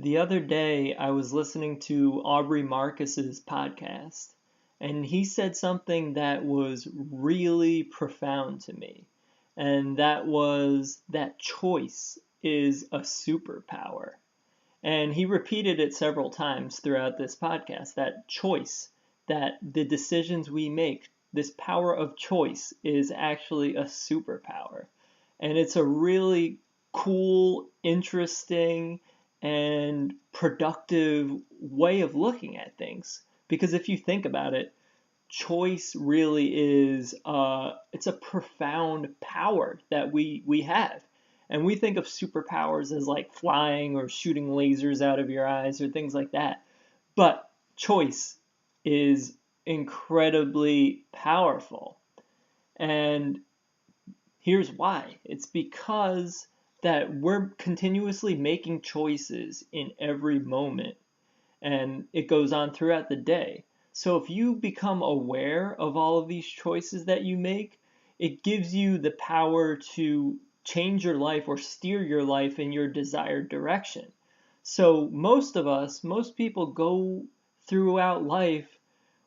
The other day, I was listening to Aubrey Marcus's podcast, and he said something that was really profound to me, and that was that choice is a superpower. And he repeated it several times throughout this podcast, that choice, that the decisions we make, this power of choice is actually a superpower. And it's a really cool, interesting, and productive way of looking at things. Because if you think about it, choice really is it's a profound power that we have. And we think of superpowers as like flying or shooting lasers out of your eyes or things like that. But choice is incredibly powerful. And here's why. It's because that we're continuously making choices in every moment, and it goes on throughout the day. So if you become aware of all of these choices that you make, it gives you the power to change your life or steer your life in your desired direction. So most people go throughout life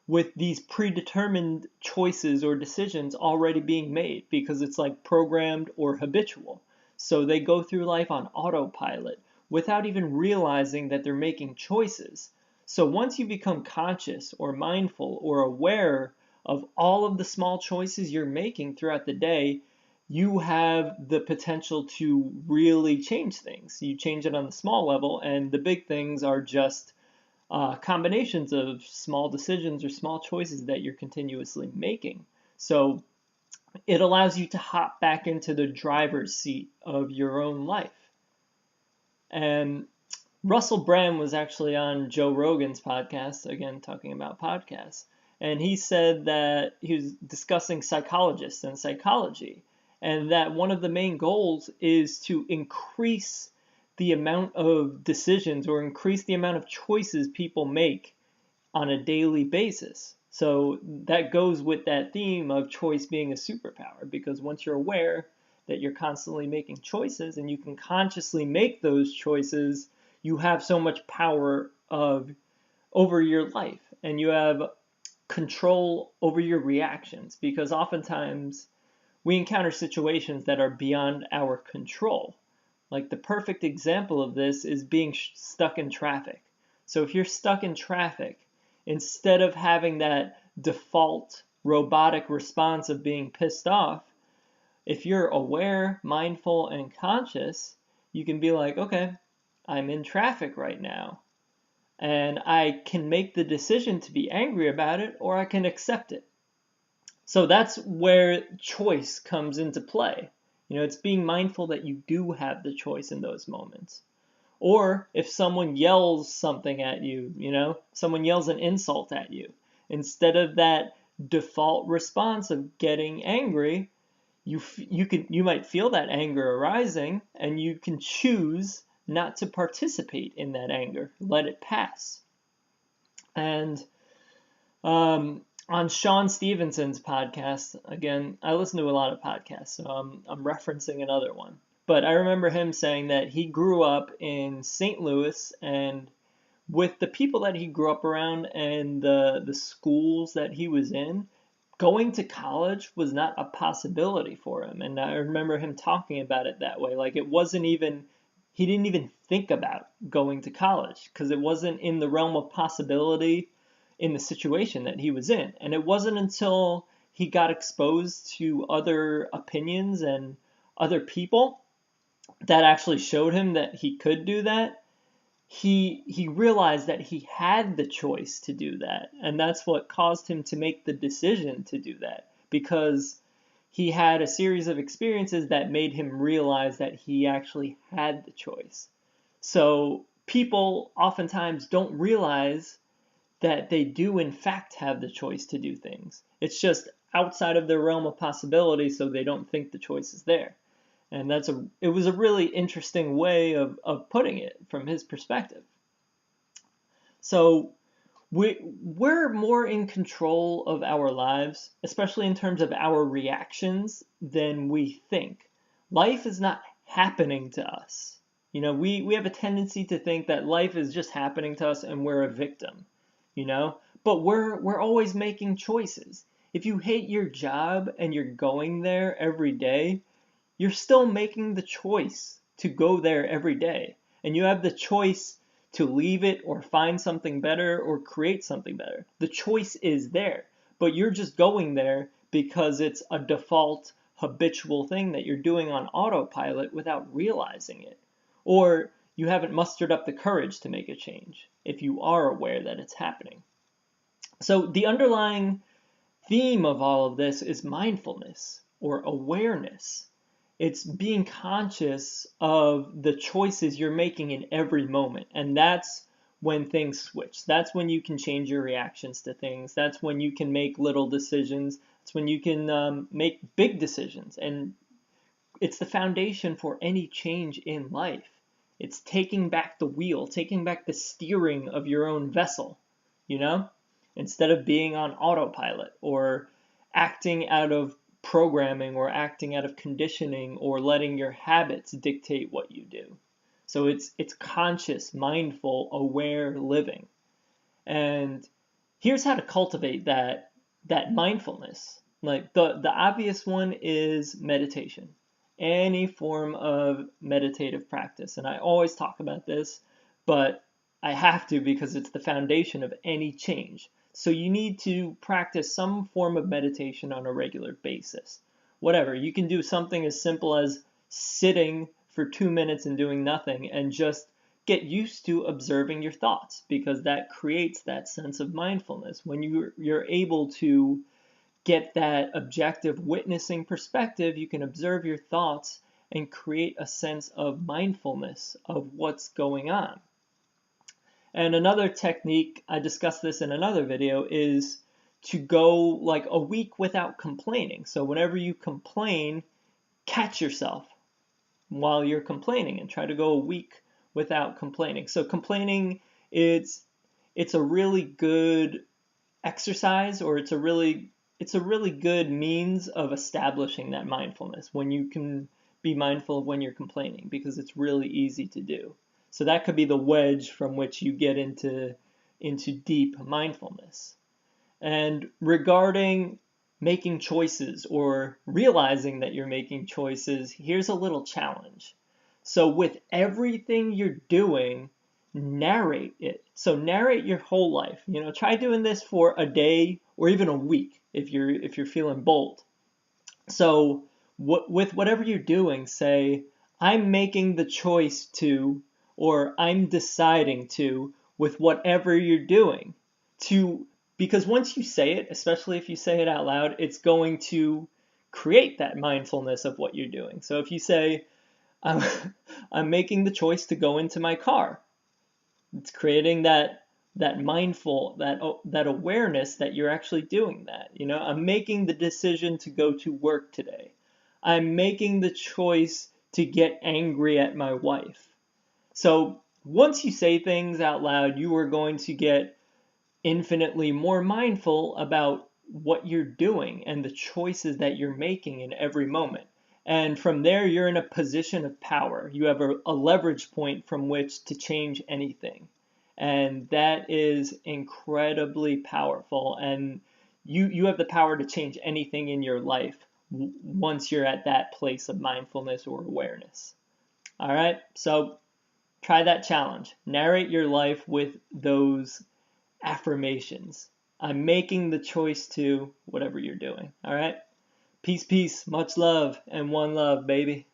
with these predetermined choices or decisions already being made because it's like programmed or habitual. So they go through life on autopilot without even realizing that they're making choices. So once you become conscious or mindful or aware of all of the small choices you're making throughout the day, you have the potential to really change things. You change it on the small level, and the big things are just combinations of small decisions or small choices that you're continuously making. So it allows you to hop back into the driver's seat of your own life. And Russell Brand was actually on Joe Rogan's podcast, again, talking about podcasts. And he said that he was discussing psychologists and psychology, and that one of the main goals is to increase the amount of decisions or increase the amount of choices people make on a daily basis. So that goes with that theme of choice being a superpower, because once you're aware that you're constantly making choices and you can consciously make those choices, you have so much power over your life, and you have control over your reactions, because oftentimes we encounter situations that are beyond our control. Like the perfect example of this is being stuck in traffic. So if you're stuck in traffic, instead of having that default robotic response of being pissed off, if you're aware, mindful, and conscious, you can be like, okay, I'm in traffic right now. And I can make the decision to be angry about it, or I can accept it. So that's where choice comes into play. It's being mindful that you do have the choice in those moments. Or if someone yells something at you, someone yells an insult at you, instead of that default response of getting angry, you might feel that anger arising, and you can choose not to participate in that anger. Let it pass. And on Sean Stevenson's podcast, again, I listen to a lot of podcasts, so I'm referencing another one. But I remember him saying that he grew up in St. Louis, and with the people that he grew up around and the schools that he was in, going to college was not a possibility for him. And I remember him talking about it that way. Like he didn't even think about going to college because it wasn't in the realm of possibility in the situation that he was in. And it wasn't until he got exposed to other opinions and other people that actually showed him that he could do that. He realized that he had the choice to do that. And that's what caused him to make the decision to do that, because he had a series of experiences that made him realize that he actually had the choice. So people oftentimes don't realize that they do in fact have the choice to do things. It's just outside of their realm of possibility, so they don't think the choice is there. And it was a really interesting way of putting it from his perspective. So we're more in control of our lives, especially in terms of our reactions, than we think. Life is not happening to us. We have a tendency to think that life is just happening to us and we're a victim, you know? But we're always making choices. If you hate your job and you're going there every day, you're still making the choice to go there every day. And you have the choice to leave it or find something better or create something better. The choice is there, but you're just going there because it's a default habitual thing that you're doing on autopilot without realizing it. Or you haven't mustered up the courage to make a change if you are aware that it's happening. So the underlying theme of all of this is mindfulness or awareness. It's being conscious of the choices you're making in every moment. And that's when things switch. That's when you can change your reactions to things. That's when you can make little decisions. That's when you can make big decisions. And it's the foundation for any change in life. It's taking back the wheel, taking back the steering of your own vessel, you know, instead of being on autopilot or acting out of programming or acting out of conditioning or letting your habits dictate what you do. So it's conscious, mindful, aware living. And here's how to cultivate that mindfulness. Like the obvious one is meditation. Any form of meditative practice. And I always talk about this, but I have to because it's the foundation of any change. So you need to practice some form of meditation on a regular basis. Whatever, you can do something as simple as sitting for 2 minutes and doing nothing and just get used to observing your thoughts because that creates that sense of mindfulness. When you're able to get that objective witnessing perspective, you can observe your thoughts and create a sense of mindfulness of what's going on. And another technique, I discussed this in another video, is to go like a week without complaining. So whenever you complain, catch yourself while you're complaining and try to go a week without complaining. So complaining, it's a really good exercise, or it's a really good means of establishing that mindfulness when you can be mindful of when you're complaining, because it's really easy to do. So that could be the wedge from which you get into deep mindfulness. And regarding making choices or realizing that you're making choices, here's a little challenge. So with everything you're doing, narrate it. So narrate your whole life. Try doing this for a day or even a week if you're feeling bold. So with whatever you're doing, say, I'm making the choice to, or I'm deciding to, with whatever you're doing, because once you say it, especially if you say it out loud, it's going to create that mindfulness of what you're doing. So if you say, I'm making the choice to go into my car, it's creating that mindful, that awareness that you're actually doing that. I'm making the decision to go to work today. I'm making the choice to get angry at my wife. So once you say things out loud, you are going to get infinitely more mindful about what you're doing and the choices that you're making in every moment. And from there, you're in a position of power. You have a leverage point from which to change anything. And that is incredibly powerful. And you have the power to change anything in your life once you're at that place of mindfulness or awareness. All right, so try that challenge. Narrate your life with those affirmations. I'm making the choice to whatever you're doing. All right, peace, much love, and one love, baby.